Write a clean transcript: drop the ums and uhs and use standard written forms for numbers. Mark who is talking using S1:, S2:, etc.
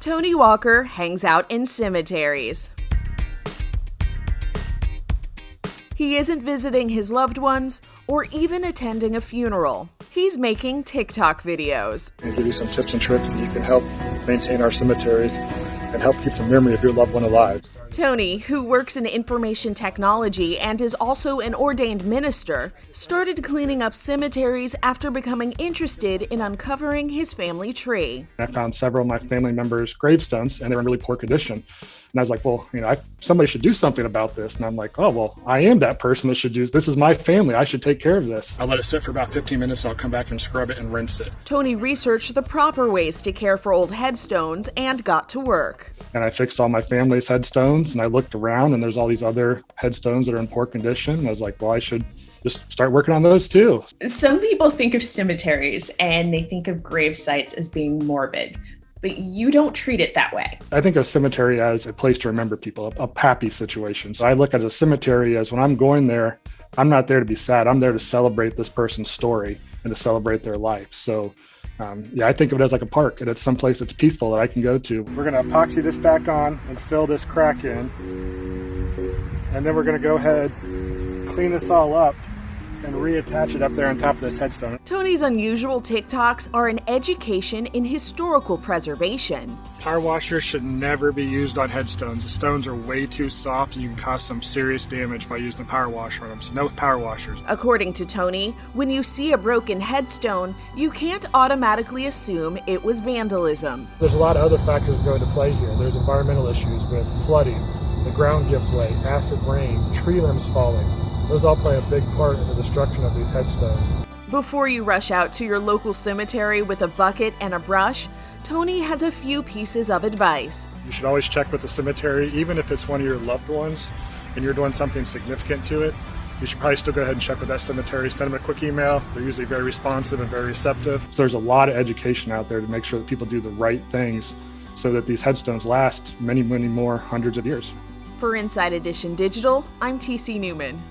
S1: Tony Walker hangs out in cemeteries. He isn't visiting his loved ones or even attending a funeral. He's making TikTok videos.
S2: And give you some tips and tricks that you can help maintain our cemeteries and help keep the memory of your loved one alive.
S1: Tony, who works in information technology and is also an ordained minister, started cleaning up cemeteries after becoming interested in uncovering his family tree.
S2: I found several of my family members' gravestones, and they were in really poor condition. And I was like, well, somebody should do something about this. And I'm like, oh, well, I am that person that should do this. This is my family. I should take care of this. I'll let it sit for about 15 minutes. I'll come back and scrub it and rinse it.
S1: Tony researched the proper ways to care for old headstones and got to work.
S2: And I fixed all my family's headstones, and I looked around, and there's all these other headstones that are in poor condition. And I was like, well, I should just start working on those too.
S3: Some people think of cemeteries and they think of grave sites as being morbid, but you don't treat it that way.
S2: I think of cemetery as a place to remember people, a happy situation. So I look at a cemetery as when I'm going there, I'm not there to be sad. I'm there to celebrate this person's story and to celebrate their life. So I think of it as like a park, and it's someplace that's peaceful that I can go to. We're going to epoxy this back on and fill this crack in. And then we're going to go ahead, clean this all up, and reattach it up there on top of this headstone.
S1: Tony's unusual TikToks are an education in historical preservation.
S2: Power washers should never be used on headstones. The stones are way too soft, and you can cause some serious damage by using a power washer on them. So no power washers.
S1: According to Tony, when you see a broken headstone, you can't automatically assume it was vandalism.
S2: There's a lot of other factors going to play here. There's environmental issues with flooding, the ground gives way, acid rain, tree limbs falling. Those all play a big part in the destruction of these headstones.
S1: Before you rush out to your local cemetery with a bucket and a brush, Tony has a few pieces of advice.
S2: You should always check with the cemetery, even if it's one of your loved ones and you're doing something significant to it. You should probably still go ahead and check with that cemetery. Send them a quick email. They're usually very responsive and very receptive. So there's a lot of education out there to make sure that people do the right things so that these headstones last many, many more hundreds of years.
S1: For Inside Edition Digital, I'm TC Newman.